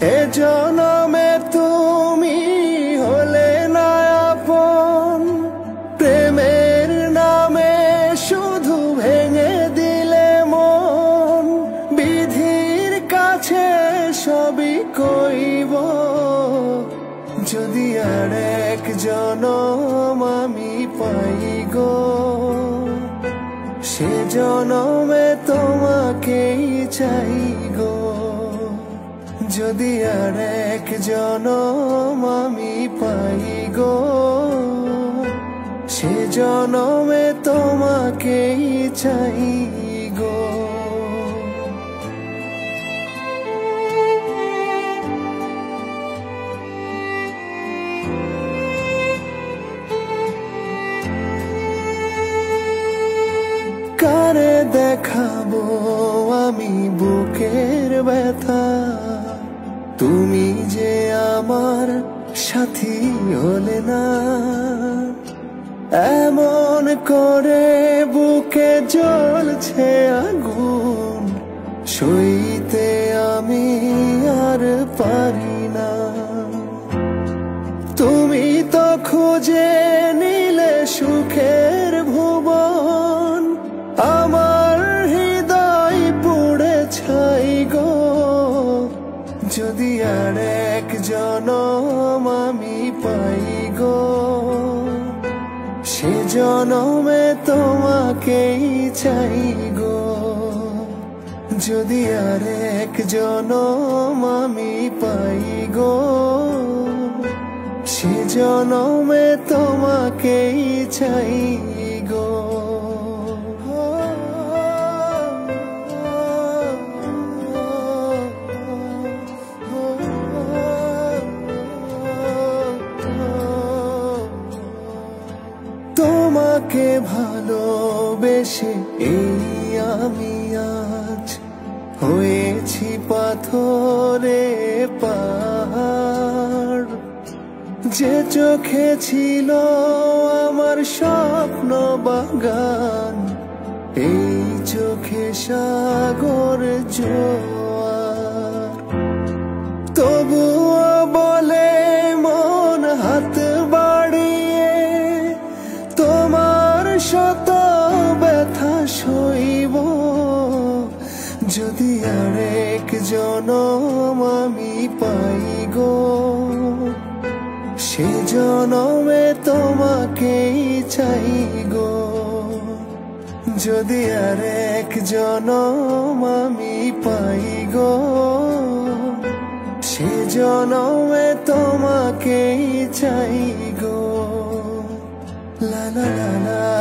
এ জনমে তুমি হলে না আপন, প্রেমের নামে শুধু ভেঙে দিলে মন। বিধির কাছে সবই কইব, যদি আর এক জনম আমি পাই গো, সে জনমে তোমাকেই চাই গো। যদি আর এক জনম আমি পাই গো, সে জনমে তোমাকেই চাই গো। কারে দেখাবো আমি বুকের ব্যথা, তুমি যে আমার সাথী হলে না। এমন করে বুকে জ্বলছে আগুন, সইতে আমি আর পারি না। তুমি তো খুঁজে নিলে সুখের ভুবন, আমার হৃদয় পুড়ে ছাই গো। যদি আর এক জনম আমি পাই গো, সে জনমে তোমাকেই চাই গো। যদি আর এক জনম আমি পাই গো, সে জনমে তোমাকেই চাই গো। তোমাকে ভালোবেসে এই আমি আজ হয়েছি পাথরে পাহাড়। যে চোখে ছিল আমার স্বপ্ন বাগান, এই চোখে সাগর জোয়ার। তবুও বলে মন হাত বাড়িয়ে, তোমার শত ব্যথা সইব। যদি আর এক জনম আমি পাই গো, সে জনমে তোমাকেই চাই গো। যদি আর এক জনম আমি পাই গো, সে জনমে তোমাকেই চাই গো। লা লা লা লা।